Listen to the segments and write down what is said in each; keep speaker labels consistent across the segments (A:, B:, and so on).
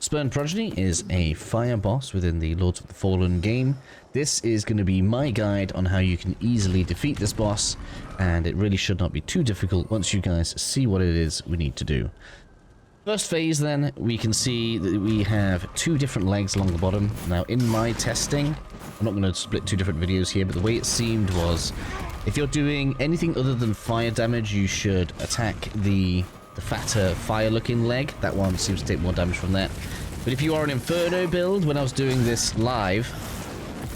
A: Spurned Progeny is a fire boss within the Lords of the Fallen game. This is going to be my guide on how you can easily defeat this boss, and it really should not be too difficult once you guys see what it is we need to do. First phase then, we can see that we have two different legs along the bottom. Now in my testing, I'm not going to split two different videos here, but the way it seemed was, if you're doing anything other than fire damage, you should attack the fatter fire-looking leg. That one seems to take more damage from that. But if you are an Inferno build, when I was doing this live,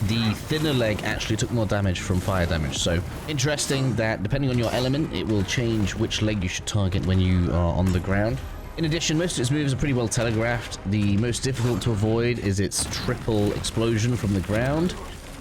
A: the thinner leg actually took more damage from fire damage. So interesting that depending on your element, it will change which leg you should target when you are on the ground. In addition, most of its moves are pretty well telegraphed. The most difficult to avoid is its triple explosion from the ground.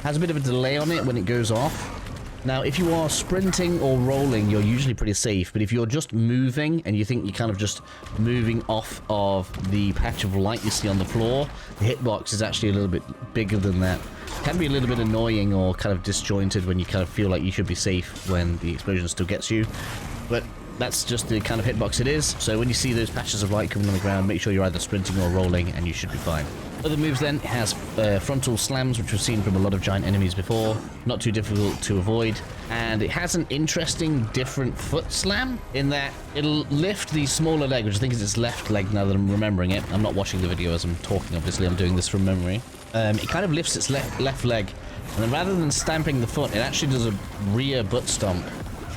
A: Has a bit of a delay on it when it goes off. Now, if you are sprinting or rolling, you're usually pretty safe, but if you're just moving and you think you're kind of just moving off of the patch of light you see on the floor, the hitbox is actually a little bit bigger than that. It can be a little bit annoying or kind of disjointed when you kind of feel like you should be safe when the explosion still gets you, but that's just the kind of hitbox it is. So when you see those patches of light coming on the ground, make sure you're either sprinting or rolling and you should be fine. Other moves then, it has frontal slams, which we've seen from a lot of giant enemies before. Not too difficult to avoid. And it has an interesting different foot slam in that it'll lift the smaller leg, which I think is its left leg now that I'm remembering it. I'm not watching the video as I'm talking, obviously. I'm doing this from memory. It kind of lifts its left leg. And then rather than stamping the foot, it actually does a rear butt stomp,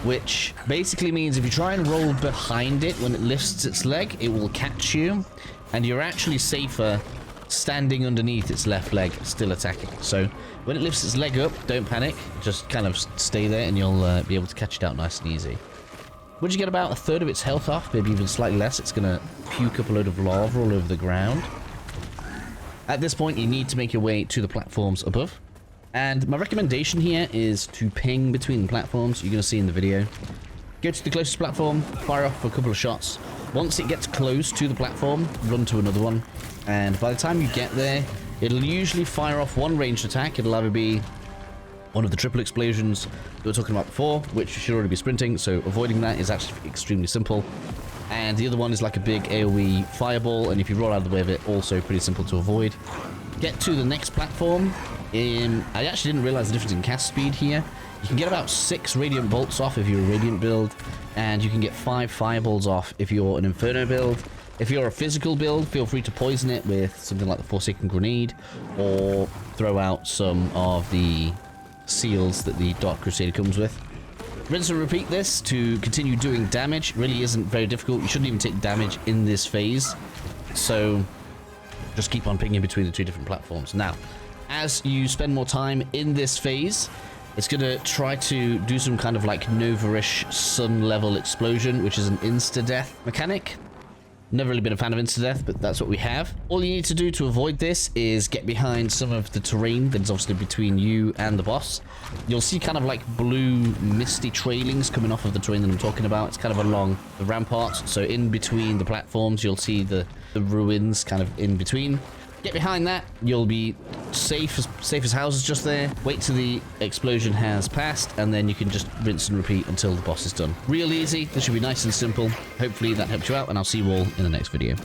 A: which basically means if you try and roll behind it when it lifts its leg, it will catch you. And you're actually safer standing underneath its left leg, still attacking. So when it lifts its leg up, don't panic, just kind of stay there and you'll be able to catch it out nice and easy. Once you get about a third of its health off, maybe even slightly less, it's going to puke up a load of lava all over the ground. At this point, you need to make your way to the platforms above. And my recommendation here is to ping between the platforms. You're going to see in the video. Go to the closest platform, fire off a couple of shots. Once it gets close to the platform, run to another one. And by the time you get there, it'll usually fire off one ranged attack. It'll either be one of the triple explosions that we were talking about before, which you should already be sprinting, so avoiding that is actually extremely simple. And the other one is like a big AoE fireball, and if you roll out of the way of it, also pretty simple to avoid. Get to the next platform. I actually didn't realize the difference in cast speed here. You can get about 6 radiant bolts off if you're a radiant build, and you can get 5 fireballs off if you're an Inferno build. If you're a physical build, feel free to poison it with something like the Forsaken Grenade, or throw out some of the seals that the Dark Crusader comes with. Rinse and repeat this to continue doing damage. It really isn't very difficult. You shouldn't even take damage in this phase, so just keep on pinging between the two different platforms. Now, as you spend more time in this phase, it's going to try to do some kind of like Nova-ish sun-level explosion, which is an insta-death mechanic. Never really been a fan of insta-death, but that's what we have. All you need to do to avoid this is get behind some of the terrain that is obviously between you and the boss. You'll see kind of like blue misty trailings coming off of the terrain that I'm talking about. It's kind of along the ramparts, so in between the platforms you'll see the ruins kind of in between. Get behind that, you'll be safe as houses just there. Wait till the explosion has passed, and then you can just rinse and repeat until the boss is done. Real easy, this should be nice and simple. Hopefully that helped you out, and I'll see you all in the next video.